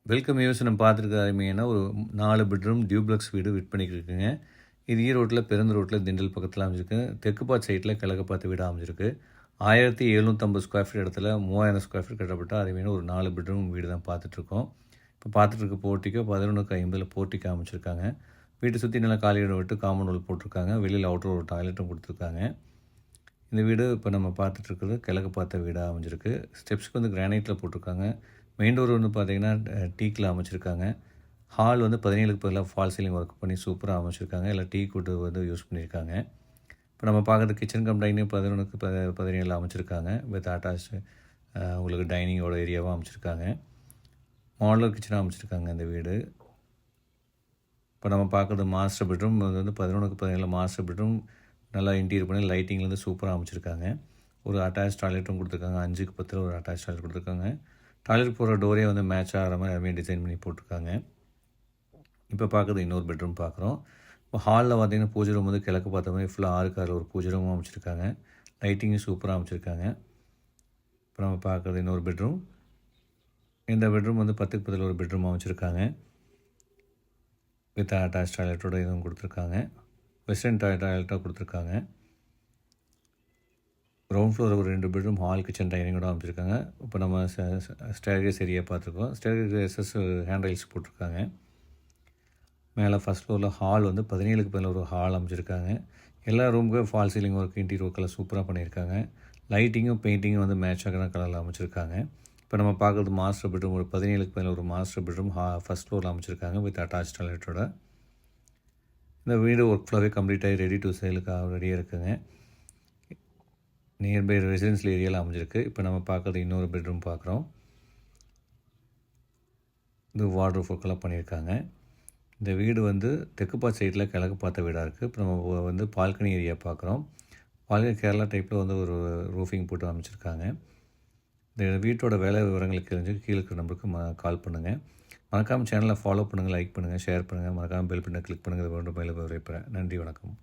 Welcome use நம்ம பார்த்துருக்க அருமையான ஒரு 4 பெட்ரூம் டியூப்ளக்ஸ் வீடு விற்பனைக்கு இருக்குங்க. இது ஈரோட்டில் பெருந்த ரோட்டில் திண்டல் பக்கத்தில் அமைஞ்சிருக்கு. தெற்கு பார்த்த சைட்டில் கிழக்கு பார்த்த வீடு அமைஞ்சிருக்கு. 1750 ஸ்கொயர் ஃபீட் இடத்துல 3000 ஸ்கொயர் ஃபீட் கட்டப்பட்ட அருமையான ஒரு 4 பெட்ரூம் வீடு தான் பார்த்துட்ருக்கோம். இப்போ பார்த்துட்ருக்க போர்ட்டிக்கோ 11:50 போர்ட்டிக்கோ அமைச்சிருக்காங்க. வீட்டை சுற்றி நல்லா காலி இடம் விட்டு காம்பவுண்ட் வால் போட்டிருக்காங்க. வெளியில் அவுட்டர் ஒரு டாய்லெட்டும் கொடுத்துருக்காங்க. இந்த வீடு இப்போ நம்ம பார்த்துட்ருக்கிறது கிழக்கு பார்த்த வீடாக அமைஞ்சிருக்கு. ஸ்டெப்ஸ்க்கு வந்து கிரானைட்டில் போட்டிருக்காங்க. மெயின் டோர் வந்து பார்த்திங்கன்னா டீக்கில் அமைச்சிருக்காங்க. ஹால் வந்து 17க்கு பதிலாக ஃபால் சீலிங் ஒர்க் பண்ணி சூப்பராக அமைச்சிருக்காங்க. எல்லாம் டீ கூட்டு வந்து யூஸ் பண்ணியிருக்காங்க. இப்போ நம்ம பார்க்குறது கிச்சன் கம் டைனிங் 11க்கு 17 அமைச்சிருக்காங்க. வித் அட்டாச் உங்களுக்கு டைனிங்கோட ஏரியாவாக அமைச்சிருக்காங்க. மாடலர் கிச்சனாக அமைச்சிருக்காங்க இந்த வீடு. இப்போ நம்ம பார்க்குறது மாஸ்டர் பெட்ரூம் வந்து 11க்கு 17 மாஸ்டர் பெட்ரூம் நல்லா இன்டீரியர் பண்ணி லைட்டிங்லேருந்து சூப்பராக அமைச்சிருக்காங்க. ஒரு அட்டாச் டாய்லெட்டும் கொடுத்துருக்காங்க. 5க்கு 10 ஒரு அட்டாச் டாய்லெட் கொடுத்துருக்காங்க. டாய்லெட் போகிற டோரே வந்து மேட்ச் ஆகிற மாதிரி எல்லாமே டிசைன் பண்ணி போட்டிருக்காங்க. இப்போ பார்க்குறது இன்னொரு பெட்ரூம் பார்க்குறோம். இப்போ ஹாலில் பார்த்திங்கன்னா பூஜை ரூம் வந்து கிழக்கு பார்த்த மாதிரி ஃபுல்லாக 6 ஒரு பூஜை ரூமும் அமைச்சிருக்காங்க. லைட்டிங்கும் சூப்பராக அமைச்சிருக்காங்க. இப்போ நம்ம பார்க்குறது இன்னொரு பெட்ரூம். இந்த பெட்ரூம் வந்து 10க்கு 10 ஒரு பெட்ரூம் அமைச்சிருக்காங்க. வித் அட்டாச் டாய்லெட்டோட இதுவும் கொடுத்துருக்காங்க. வெஸ்டர்ன் டாய்லெட்டாக கொடுத்துருக்காங்க. கிரவுண்ட் ஃப்ளோர் ஒரு 2 பெட்ரூம் ஹால் கிச்சன் டைனிங்கோட அமைச்சிருக்காங்க. இப்போ நம்ம ஸ்டேர்கேஸ் ஏரியா பார்த்துருக்கோம். ஸ்டேர்கேஸஸ் ஹேண்ட் ரைல்ஸ் போட்டிருக்காங்க. மேலே ஃபஸ்ட் ஃப்ளோரில் ஹால் வந்து 17க்கு 17 ஒரு ஹால் அமைச்சிருக்காங்க. எல்லா ரூமுக்கும் ஃபால் சீலிங் ஒர்க் இன்டீரியர் ஒர்க்கெல்லாம் சூப்பராக பண்ணியிருக்காங்க. லைட்டிங்கும் பெயிண்டிங்கும் வந்து மேட்ச் ஆகிற கலரில் அமைச்சிருக்காங்க. இப்போ நம்ம பார்க்குறது மாஸ்டர் பெட்ரூம் ஒரு 17க்கு 17 ஒரு மாஸ்டர் பெட்ரூம் ஃபஸ்ட் ஃப்ளோரில் அமைச்சிருக்காங்க வித் அட்டாச் டாய்லெட்டோட. இந்த வீடு ஒர்க் ஃபுல்லாகவே கம்ப்ளீட் ஆகி ரெடி டு சேலுக்காக ரெடியாக இருக்குங்க. நியர்பை ரெசிடென்ஷியல் ஏரியாவில் அமைஞ்சிருக்கு. இப்போ நம்ம பார்க்குறது இன்னொரு பெட்ரூம் பார்க்குறோம். இது வார்ட்ரோப் ஒர்க்கெல்லாம் பண்ணியிருக்காங்க. இந்த வீடு வந்து தெற்கு பார்த்த சைடில் கிழக்கு பார்த்த வீடாக இருக்குது. இப்போ நம்ம வந்து பால்கனி ஏரியா பார்க்குறோம். பால்கனி கேரளா டைப்பில் வந்து ஒரு ரூஃபிங் போட்டு அமைச்சிருக்காங்க. இந்த வீட்டோட வேலை விவரங்களுக்கு தெரிஞ்சு கீழே இருக்கிற நம்பருக்கு கால் பண்ணுங்கள். மறக்காமல் சேனலை ஃபாலோ பண்ணுங்கள், லைக் பண்ணுங்கள், ஷேர் பண்ணுங்கள். மறக்காமல் பெல் பட்டனை கிளிக் பண்ணுங்கள். இது போன்ற மேலே விவரிப்பேன். நன்றி, வணக்கம்.